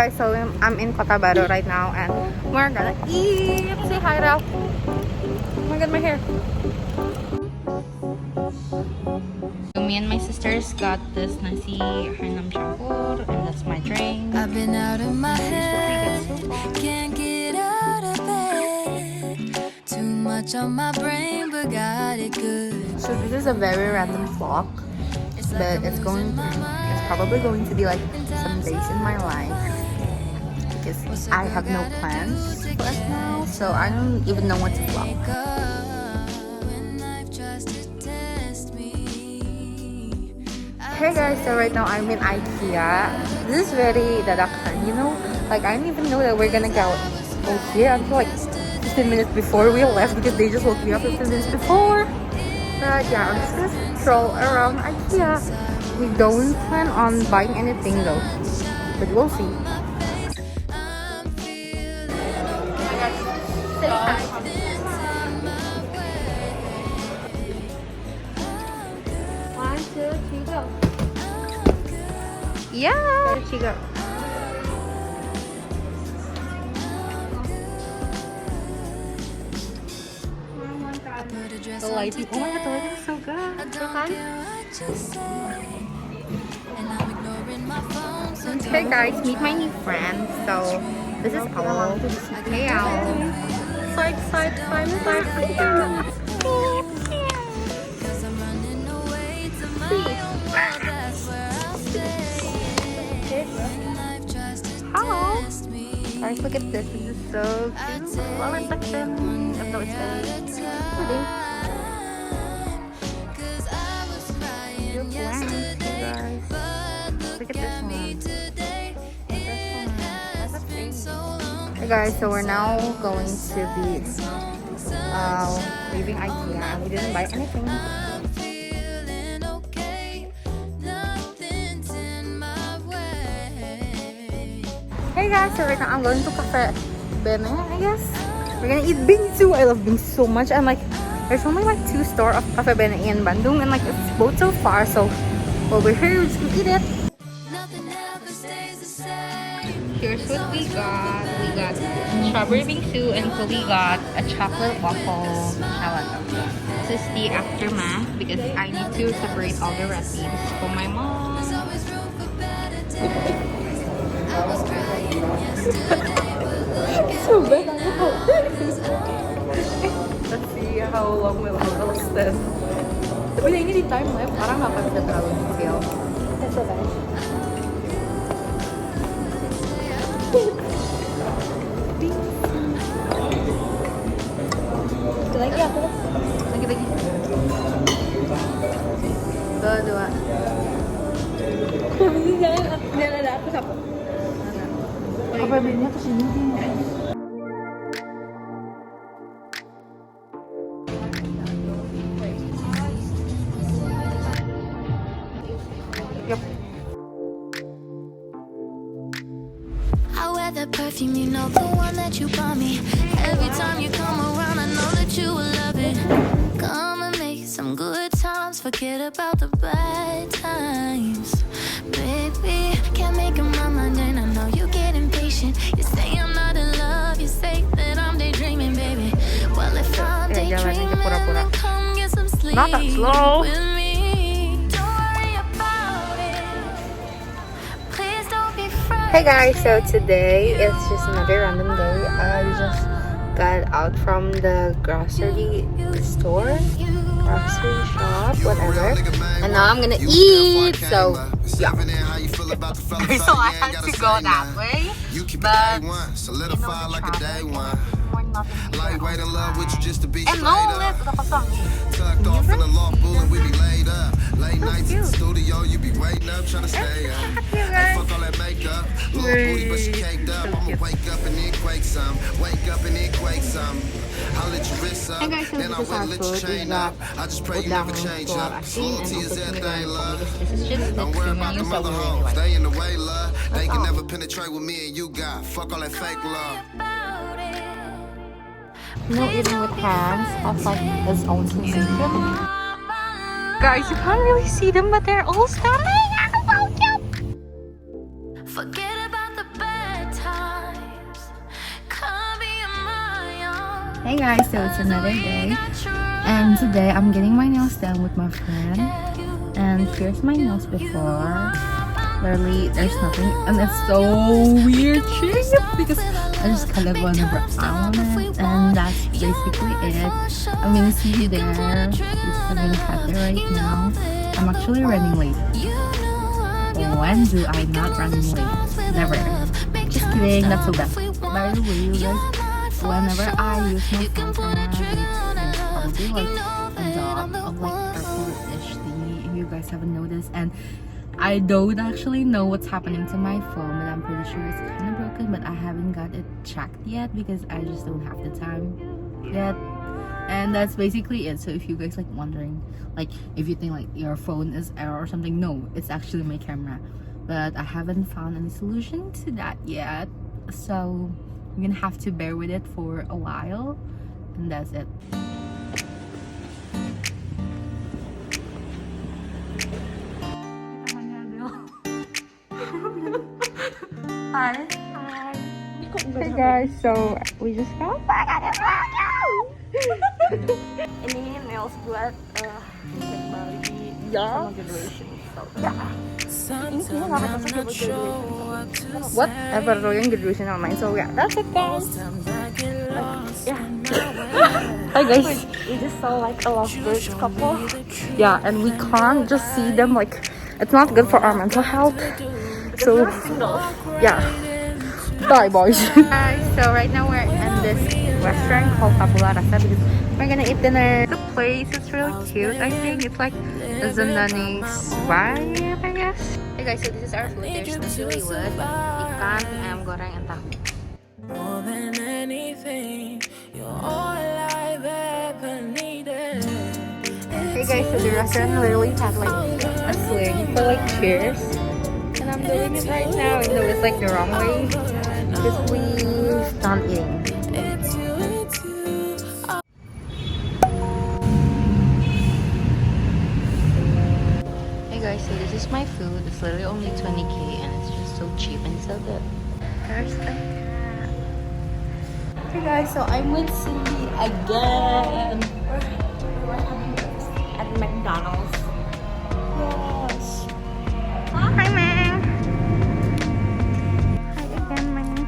guys, so I'm in Cotabato right now and we're gonna eat. Say hi, Ralph. Oh my god, my hair. Me and my sisters got this nasi hanam campur and that's my drink. I've been out of my head, can't get out of bed. Too much on my brain, but got it good. So this is a very random vlog, but it's probably going to be like some days in my life because I have no plans right now, so I don't even know what to vlog. Hey guys, so right now I'm in IKEA. This is very dadakan, you know? Like I didn't even know that we're gonna go here until like 15 minutes before we left because they just woke me up 15 minutes before. But yeah, I'm just gonna stroll around IKEA. We don't plan on buying anything though, but we'll see. One, two, three, go. Yeah. There she go. The lighting. Oh my god, the lighting is so good. Hey guys, meet my new friend. So this is Al. Hey Al. So excited, finally. Hello. Guys, look at this. This is so cute. Flower section. Even though it's very pretty. Your plants, you guys. Look at this one. Hey guys, so we're now going to be leaving IKEA and we didn't buy anything. Hey guys, so right now I'm going to Cafe Bene, I guess. We're gonna eat bingsu. I love bingsu so much. And like, there's only like 2 stores of Cafe Bene in Bandung, and like it's both so far. So while we're here, we're just gonna eat it. Here's what we got. We got strawberry bingsu, and so we got a chocolate waffle gelato. This is the aftermath because I need to separate all the recipes for my mom. So bad. Let's see how long will it extend. Tapi ini di time lapse, orang nggak akan bisa terlalu detail. That's so bad. Lagi aku. Lagi. Dua. Jangan ada aku siapa? Apa bedanya ke sini? Yep. I wear the perfume, you know, the one that you bought me. Every time you come around, I know that you will love it. Come and make some good times, forget about the bad times. Baby, can't make up my mind and I know you get impatient. You say I'm not in love, you say that I'm daydreaming, baby. Well, if I'm daydreaming, then come get some sleep. Not that slow. With me. Don't worry about it. Please don't be frightened. Hey guys, so today is just another random day. I just got out from the grocery store, grocery shop, whatever, and now I'm gonna eat. So yeah, so I had to go that way, but you know the traffic, we're not in and no, let's go kosong. Tucked off in the loft, bullin', we be laid up. Late nights in the studio, you be waiting up, trying to stay up. Hey, fuck all that makeup. Little booty, but she caked up. I'ma wake up and then quake some. Wake up and then quake some. I'll let your wrist up, then I will let your chain up. I just pray you never change up. Loyalty is everything, love. Don't worry about the mother hoes. They in the way, love. They can never penetrate with me and you got. Fuck all that fake love. No, eating with hands has like its own sensation. Guys, you can't really see them, but they're all standing. Forget about the bad Hey guys, so it's another day, and today I'm getting my nails done with my friend, and here's my nails before. Literally, there's nothing, and it's so weird because I just kind of want to brown it, and that's basically it. I'm gonna see you there. He's having happy right now. I'm actually running late. When do I not run late? Never. Just kidding, that's so bad. By the way, you guys, whenever I use my phone camera, there's probably like a dot of like purple-ish thingy if you guys haven't noticed, and I don't actually know what's happening to my phone, but I'm pretty sure it's kind of broken, but I haven't got it checked yet because I just don't have the time yet. And that's basically it. So if you guys like wondering, like if you think like your phone is error or something, no, it's actually my camera, but I haven't found any solution to that yet, so I'm gonna have to bear with it for a while, and that's it. Hi. Hi. Hey guys, so we just got back at it. Ini nails buat Bali sama graduation. So intinya nggak akan cocok buat graduation. Whatever lo yang graduation sama main, so yeah, that's it guys. Yeah. Hi guys. We just saw like a lovebird couple. Yeah, and we can't just see them, like it's not good for our mental health. So yeah, bye boys. Guys, so right now we're in this restaurant called Papula Rasa because we're gonna eat dinner. The place is really cute. I think it's like a Zanani's vibe, I guess. Hey guys, so this is our food. There's nasi liwet, ikan, ayam goreng, and tahu. More than anything, you're all I've ever needed. Hey guys, so the restaurant literally had like a swing for like chairs. And I'm doing it right now, even though it's like the wrong way, because we stopped eating. Hey guys, so this is my food. It's literally only 20k and it's just so cheap and so good. There's a cat. Hey guys, so I'm with Cindy again. We're having breakfast at McDonald's. Yes. Hi, Mang. Hi again, Mang.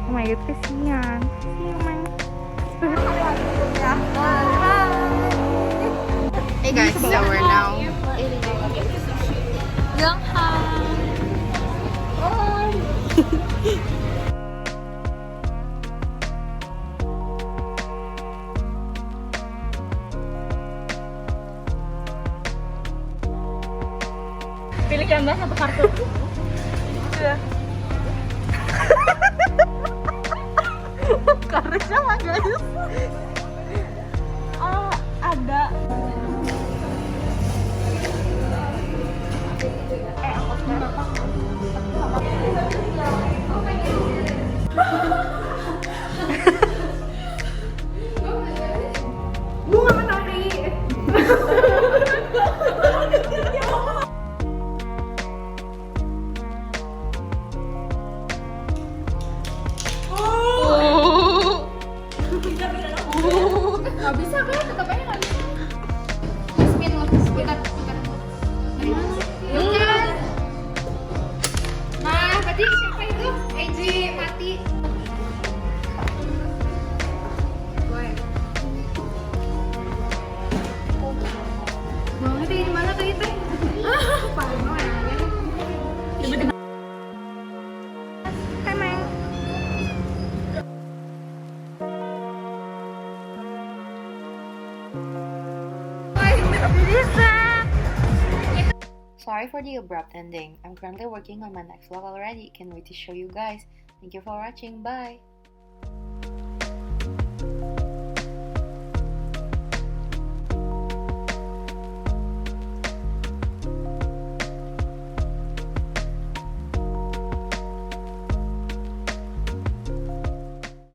Oh my god, kasihan. See you, Mang. Hey guys, so we're now eating. Young hi. Pilih gambar satu kartu. Kartunya mah guys. Oh, ada. Bunga menari. Gak bisa kan, tetap aja gak bisa. Spin. Nah, berarti siapa itu? Eji mati. Mau itu di mana tuh itu? Parno ya. Tiba-tiba. Hai Meng. Sorry for the abrupt ending. I'm currently working on my next vlog already. Can't wait to show you guys. Thank you for watching. Bye!